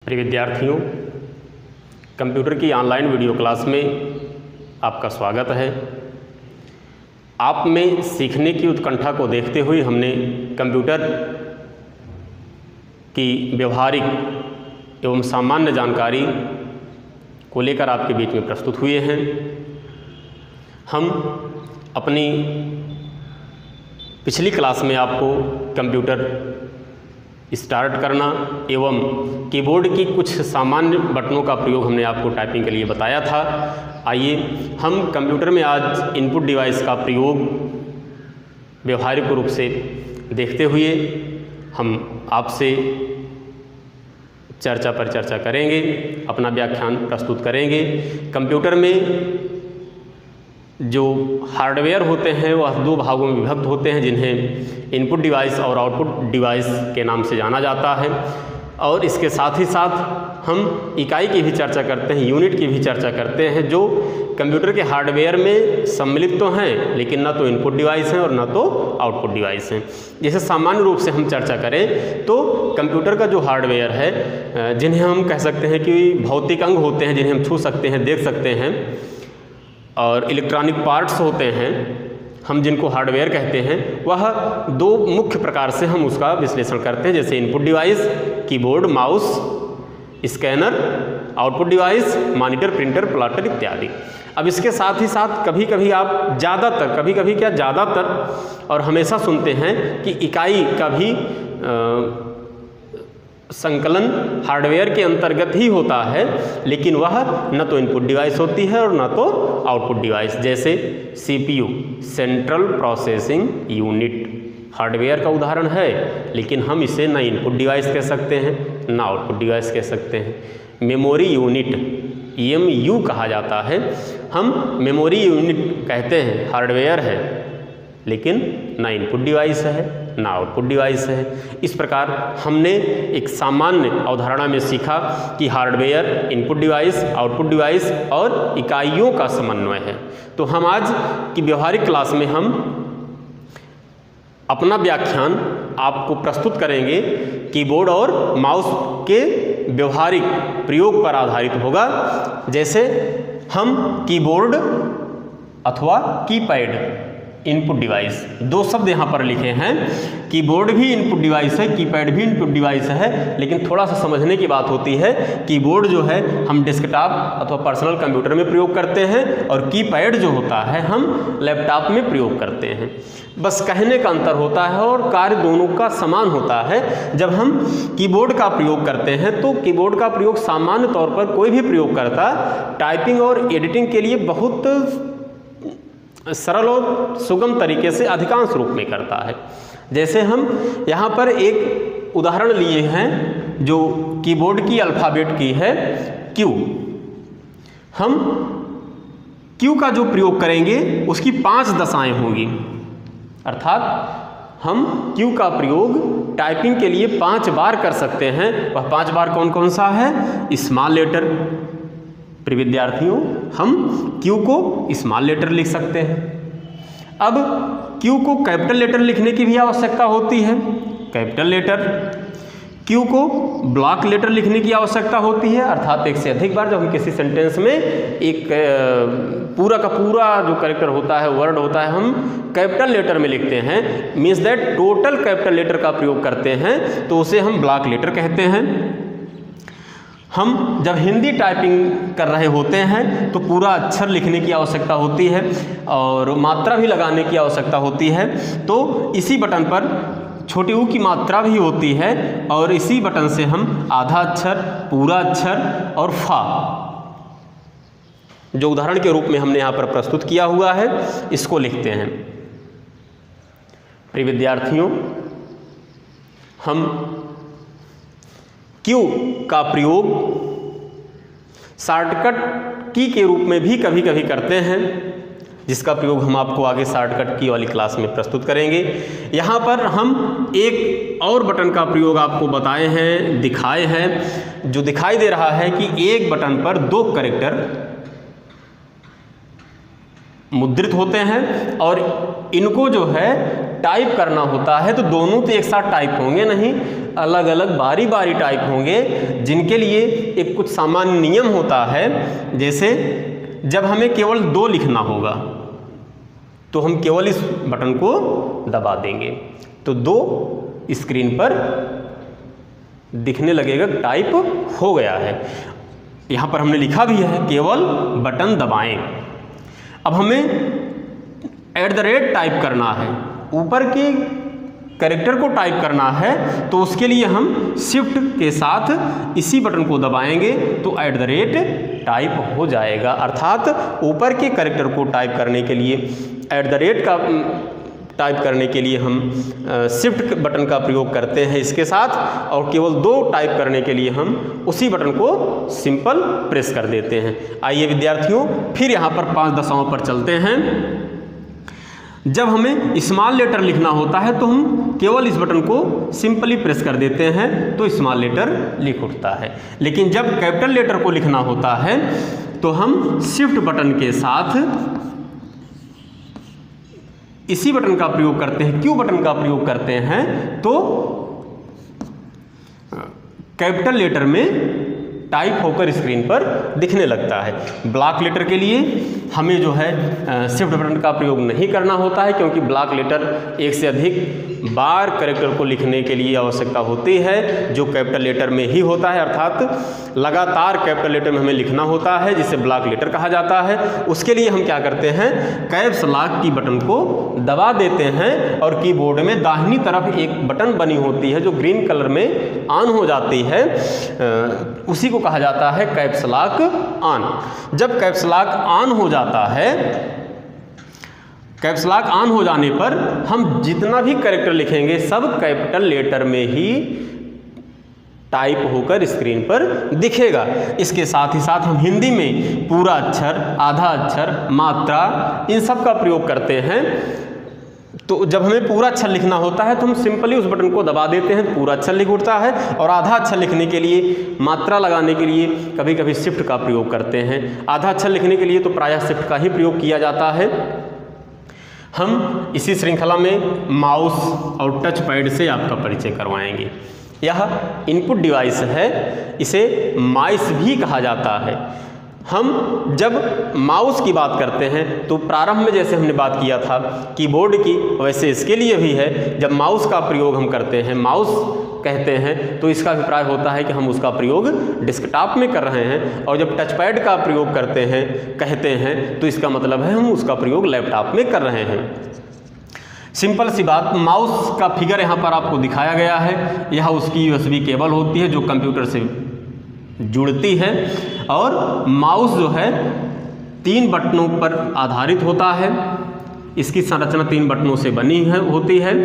प्रिय विद्यार्थियों, कंप्यूटर की ऑनलाइन वीडियो क्लास में आपका स्वागत है। आप में सीखने की उत्कंठा को देखते हुए हमने कंप्यूटर की व्यवहारिक एवं सामान्य जानकारी को लेकर आपके बीच में प्रस्तुत हुए हैं। हम अपनी पिछली क्लास में आपको कंप्यूटर स्टार्ट करना एवं कीबोर्ड की कुछ सामान्य बटनों का प्रयोग हमने आपको टाइपिंग के लिए बताया था। आइए हम कंप्यूटर में आज इनपुट डिवाइस का प्रयोग व्यवहारिक रूप से देखते हुए हम आपसे चर्चा पर चर्चा करेंगे, अपना व्याख्यान प्रस्तुत करेंगे। कंप्यूटर में जो हार्डवेयर होते हैं वह दो भागों में विभक्त होते हैं, जिन्हें इनपुट डिवाइस और आउटपुट डिवाइस के नाम से जाना जाता है। और इसके साथ ही साथ हम इकाई की भी चर्चा करते हैं, यूनिट की भी चर्चा करते हैं, जो कंप्यूटर के हार्डवेयर में सम्मिलित तो हैं लेकिन ना तो इनपुट डिवाइस हैं और ना तो आउटपुट डिवाइस हैं। जैसे सामान्य रूप से हम चर्चा करें तो कंप्यूटर का जो हार्डवेयर है, जिन्हें हम कह सकते हैं कि भौतिक अंग होते हैं, जिन्हें हम छू सकते हैं, देख सकते हैं, और इलेक्ट्रॉनिक पार्ट्स होते हैं, हम जिनको हार्डवेयर कहते हैं, वह दो मुख्य प्रकार से हम उसका विश्लेषण करते हैं। जैसे input device keyboard, mouse, scanner, output device monitor, printer, plotter इत्यादि। अब इसके साथ ही साथ कभी कभी आप ज़्यादातर और हमेशा सुनते हैं कि इकाई का भी संकलन हार्डवेयर के अंतर्गत ही होता है, लेकिन वह न तो इनपुट डिवाइस होती है और न तो आउटपुट डिवाइस। जैसे CPU central processing unit hardware का उदाहरण है, लेकिन हम इसे न इनपुट डिवाइस कह सकते हैं न आउटपुट डिवाइस कह सकते हैं। मेमोरी यूनिट EMU कहा जाता है, हम मेमोरी यूनिट कहते हैं, हार्डवेयर है लेकिन ना इनपुट डिवाइस है ना आउटपुट डिवाइस है। इस प्रकार हमने एक सामान्य अवधारणा में सीखा कि hardware, input device, output device और इकाइयों का समन्वय है। तो हम आज की व्यवहारिक क्लास में हम अपना व्याख्यान आपको प्रस्तुत करेंगे कीबोर्ड और माउस के व्यवहारिक प्रयोग पर आधारित होगा। जैसे हम कीबोर्ड अथवा कीपैड इनपुट डिवाइस, दो शब्द यहाँ पर लिखे हैं। कीबोर्ड भी इनपुट डिवाइस है, कीपैड भी इनपुट डिवाइस है, लेकिन थोड़ा सा समझने की बात होती है। कीबोर्ड जो है हम डेस्कटॉप अथवा पर्सनल कंप्यूटर में प्रयोग करते हैं और कीपैड जो होता है हम लैपटॉप में प्रयोग करते हैं। बस कहने का अंतर होता है और कार्य दोनों का समान होता है। जब हम कीबोर्ड का प्रयोग करते हैं तो कीबोर्ड का प्रयोग सामान्य तौर पर कोई भी प्रयोगकर्ता टाइपिंग और एडिटिंग के लिए बहुत सरल और सुगम तरीके से अधिकांश रूप में करता है। जैसे हम यहाँ पर एक उदाहरण लिए हैं जो कीबोर्ड की अल्फ़ाबेट की है Q। हम Q का जो प्रयोग करेंगे उसकी 5 दशाएं होंगी, अर्थात हम Q का प्रयोग टाइपिंग के लिए 5 बार कर सकते हैं। वह 5 बार कौन कौन सा है? Small letter. प्रिय विद्यार्थियों, हम Q को स्मॉल लेटर लिख सकते हैं। अब Q को कैपिटल लेटर लिखने की भी आवश्यकता होती है, कैपिटल लेटर। Q को ब्लॉक लेटर लिखने की आवश्यकता होती है, अर्थात एक से अधिक बार जब हम किसी सेंटेंस में एक पूरा का पूरा जो कैरेक्टर होता है, वर्ड होता है, हम कैपिटल लेटर में लिखते हैं, means that total capital letter का प्रयोग करते हैं, तो उसे हम ब्लॉक लेटर कहते हैं। हम जब हिंदी टाइपिंग कर रहे होते हैं तो पूरा अक्षर लिखने की आवश्यकता होती है और मात्रा भी लगाने की आवश्यकता होती है, तो इसी बटन पर छोटी ऊ की मात्रा भी होती है और इसी बटन से हम आधा अक्षर, पूरा अक्षर और फा, जो उदाहरण के रूप में हमने यहाँ पर प्रस्तुत किया हुआ है, इसको लिखते हैं। प्रिय विद्यार्थियों, हम Q का प्रयोग शॉर्टकट की के रूप में भी कभी कभी करते हैं, जिसका प्रयोग हम आपको आगे शॉर्टकट की वाली क्लास में प्रस्तुत करेंगे। यहाँ पर हम एक और बटन का प्रयोग आपको बताए हैं, दिखाए हैं, जो दिखाई दे रहा है कि एक बटन पर 2 कैरेक्टर मुद्रित होते हैं और इनको जो है टाइप करना होता है, तो दोनों तो एक साथ टाइप होंगे नहीं, अलग अलग बारी बारी टाइप होंगे, जिनके लिए एक कुछ सामान्य नियम होता है। जैसे जब हमें केवल 2 लिखना होगा तो हम केवल इस बटन को दबा देंगे तो 2 स्क्रीन पर दिखने लगेगा, टाइप हो गया है। यहाँ पर हमने लिखा भी है केवल बटन दबाएं। अब हमें @ टाइप करना है, ऊपर के कैरेक्टर को टाइप करना है, तो उसके लिए हम शिफ्ट के साथ इसी बटन को दबाएंगे तो @ टाइप हो जाएगा। अर्थात ऊपर के कैरेक्टर को टाइप करने के लिए @ का टाइप करने के लिए हम शिफ्ट बटन का प्रयोग करते हैं इसके साथ, और केवल 2 टाइप करने के लिए हम उसी बटन को सिंपल प्रेस कर देते हैं। आइए विद्यार्थियों, फिर यहाँ पर 5 दशाओं पर चलते हैं। जब हमें स्मॉल लेटर लिखना होता है तो हम केवल इस बटन को सिंपली प्रेस कर देते हैं तो स्मॉल लेटर लिख उठता है। लेकिन जब कैपिटल लेटर को लिखना होता है तो हम शिफ्ट बटन के साथ इसी बटन का प्रयोग करते हैं, क्यू बटन का प्रयोग करते हैं, तो कैपिटल लेटर में टाइप होकर स्क्रीन पर दिखने लगता है। ब्लॉक लेटर के लिए हमें जो है शिफ्ट बटन का प्रयोग नहीं करना होता है, क्योंकि ब्लॉक लेटर एक से अधिक बार कैरेक्टर को लिखने के लिए आवश्यकता होती है, जो कैपिटल लेटर में ही होता है। अर्थात लगातार कैपिटल लेटर में हमें लिखना होता है, जिसे ब्लॉक लेटर कहा जाता है। उसके लिए हम क्या करते हैं, कैप्स लॉक की बटन को दबा देते हैं और कीबोर्ड में दाहिनी तरफ एक बटन बनी होती है जो ग्रीन कलर में ऑन हो जाती है, उसी को कहा जाता है कैप्स लॉक ऑन। जब कैप्स लॉक ऑन हो जाता है, कैप्स लॉक ऑन हो जाने पर हम जितना भी कैरेक्टर लिखेंगे सब कैपिटल लेटर में ही टाइप होकर स्क्रीन पर दिखेगा। इसके साथ ही साथ हम हिंदी में पूरा अक्षर, आधा अक्षर, मात्रा, इन सब का प्रयोग करते हैं। तो जब हमें पूरा अक्षर लिखना होता है तो हम सिंपली उस बटन को दबा देते हैं, पूरा अक्षर लिख उठता है। और आधा अक्षर लिखने के लिए, मात्रा लगाने के लिए कभी कभी शिफ्ट का प्रयोग करते हैं। आधा अक्षर लिखने के लिए तो प्रायः शिफ्ट का ही प्रयोग किया जाता है। हम इसी श्रृंखला में माउस और टच पैड से आपका परिचय करवाएंगे। यह इनपुट डिवाइस है, इसे माउस भी कहा जाता है। हम जब माउस की बात करते हैं तो प्रारंभ में जैसे हमने बात किया था कीबोर्ड की, वैसे इसके लिए भी है। जब माउस का प्रयोग हम करते हैं, माउस कहते हैं, तो इसका अभिप्राय होता है कि हम उसका प्रयोग डेस्कटॉप में कर रहे हैं। और जब टच पैड का प्रयोग करते हैं, कहते हैं, तो इसका मतलब है हम उसका प्रयोग लैपटॉप में कर रहे हैं। सिंपल सी बात, माउस का फिगर यहाँ पर आपको दिखाया गया है। यह उसकी USB केबल होती है जो कंप्यूटर से जुड़ती है, और माउस जो है 3 बटनों पर आधारित होता है। इसकी संरचना 3 बटनों से बनी होती है।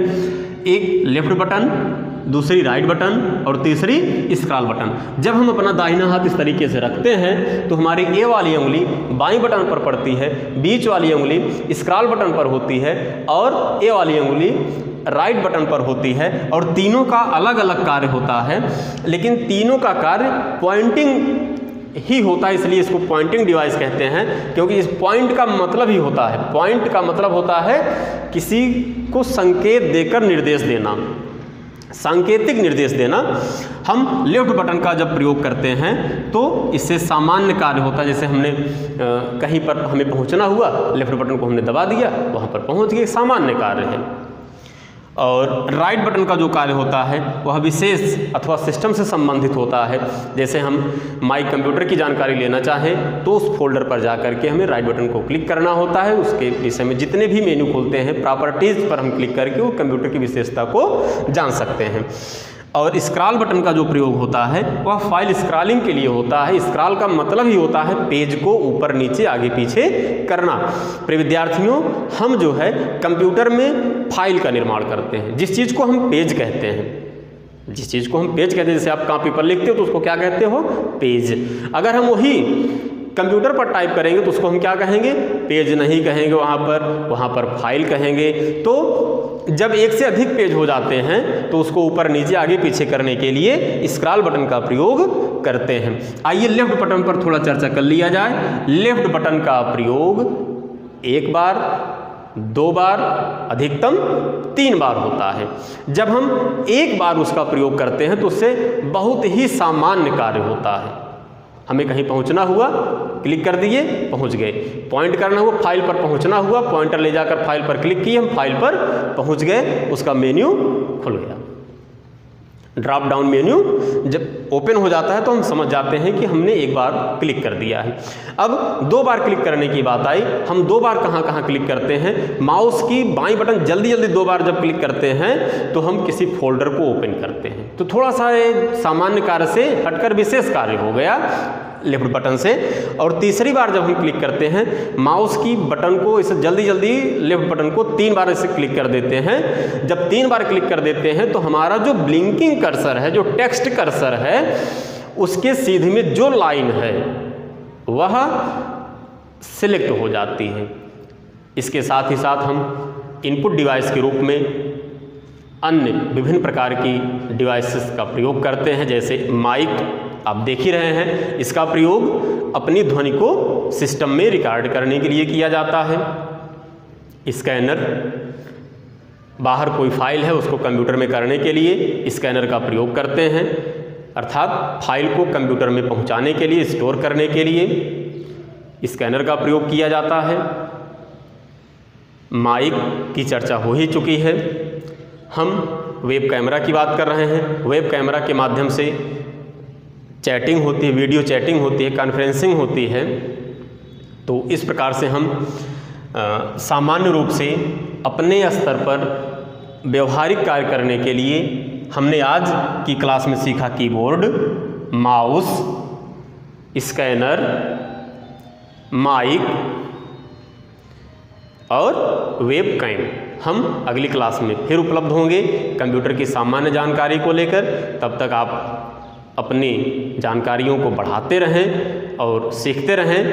एक लेफ्ट बटन, दूसरी राइट बटन और तीसरी स्क्रॉल बटन। जब हम अपना दाहिना हाथ इस तरीके से रखते हैं तो हमारी ए वाली उंगली बाईं बटन पर पड़ती है, बीच वाली उंगली स्क्रॉल बटन पर होती है और ए वाली उंगली राइट बटन पर होती है। और तीनों का अलग अलग कार्य होता है, लेकिन तीनों का कार्य पॉइंटिंग ही होता है, इसलिए इसको पॉइंटिंग डिवाइस कहते हैं। क्योंकि इस पॉइंट का मतलब ही होता है, पॉइंट का मतलब होता है किसी को संकेत देकर निर्देश देना, सांकेतिक निर्देश देना। हम लेफ्ट बटन का जब प्रयोग करते हैं तो इससे सामान्य कार्य होता है। जैसे हमने कहीं पर हमें पहुंचना हुआ, लेफ्ट बटन को हमने दबा दिया, वहां पर पहुंच गए, सामान्य कार्य है। और राइट बटन का जो कार्य होता है वह विशेष अथवा सिस्टम से संबंधित होता है। जैसे हम माई कंप्यूटर की जानकारी लेना चाहें तो उस फोल्डर पर जा करके हमें राइट बटन को क्लिक करना होता है। उसके विषय में जितने भी मेन्यू खुलते हैं, प्रॉपर्टीज़ पर हम क्लिक करके वो कंप्यूटर की विशेषता को जान सकते हैं। और स्क्रॉल बटन का जो प्रयोग होता है वह फाइल स्क्रॉलिंग के लिए होता है। स्क्रॉल का मतलब ही होता है पेज को ऊपर नीचे आगे पीछे करना। प्रिय विद्यार्थियों, हम जो है कंप्यूटर में फाइल का निर्माण करते हैं। जिस चीज़ को हम पेज कहते हैं, जिस चीज़ को हम पेज कहते हैं, जैसे आप कॉपी पर लिखते हो तो उसको क्या कहते हो, पेज। अगर हम वही कंप्यूटर पर टाइप करेंगे तो उसको हम क्या कहेंगे, पेज नहीं कहेंगे, वहाँ पर फाइल कहेंगे। तो जब एक से अधिक पेज हो जाते हैं तो उसको ऊपर नीचे आगे पीछे करने के लिए स्क्रॉल बटन का प्रयोग करते हैं। आइए लेफ्ट बटन पर थोड़ा चर्चा कर लिया जाए। लेफ्ट बटन का प्रयोग एक बार 2 बार, अधिकतम 3 बार होता है। जब हम एक बार उसका प्रयोग करते हैं तो उससे बहुत ही सामान्य कार्य होता है। हमें कहीं पहुंचना हुआ, क्लिक कर दिए, पहुंच गए। पॉइंट करना हुआ, फाइल पर पहुंचना हुआ, पॉइंटर ले जाकर फाइल पर क्लिक किए, हम फाइल पर पहुंच गए, उसका मेन्यू खुल गया। ड्रॉप डाउन मेन्यू जब ओपन हो जाता है तो हम समझ जाते हैं कि हमने एक बार क्लिक कर दिया है। अब 2 बार क्लिक करने की बात आई, हम 2 बार कहाँ क्लिक करते हैं? माउस की बाईं बटन जल्दी 2 बार जब क्लिक करते हैं तो हम किसी फोल्डर को ओपन करते हैं। तो थोड़ा सा सामान्य कार्य से हटकर विशेष कार्य हो गया लेफ्ट बटन से। और तीसरी बार जब हम क्लिक करते हैं, माउस की बटन को इसे जल्दी लेफ्ट बटन को 3 बार इसे क्लिक कर देते हैं। जब 3 बार क्लिक कर देते हैं तो हमारा जो ब्लिंकिंग कर्सर है, जो टेक्स्ट कर्सर है, उसके सीधे में जो लाइन है वह सिलेक्ट हो जाती है। इसके साथ ही साथ हम इनपुट डिवाइस के रूप में अन्य विभिन्न प्रकार की डिवाइसेस का प्रयोग करते हैं, जैसे माइक आप देख ही रहे हैं। इसका प्रयोग अपनी ध्वनि को सिस्टम में रिकॉर्ड करने के लिए किया जाता है। स्कैनर, बाहर कोई फाइल है उसको कंप्यूटर में करने के लिए स्कैनर का प्रयोग करते हैं, अर्थात फाइल को कंप्यूटर में पहुंचाने के लिए, स्टोर करने के लिए स्कैनर का प्रयोग किया जाता है। माइक की चर्चा हो ही चुकी है। हम वेब कैमरा की बात कर रहे हैं। वेब कैमरा के माध्यम से चैटिंग होती है, वीडियो चैटिंग होती है, कॉन्फ्रेंसिंग होती है। तो इस प्रकार से हम सामान्य रूप से अपने स्तर पर व्यवहारिक कार्य करने के लिए हमने आज की क्लास में सीखा कीबोर्ड, माउस, स्कैनर, माइक और वेब कैम। हम अगली क्लास में फिर उपलब्ध होंगे कंप्यूटर की सामान्य जानकारी को लेकर। तब तक आप अपनी जानकारियों को बढ़ाते रहें और सीखते रहें।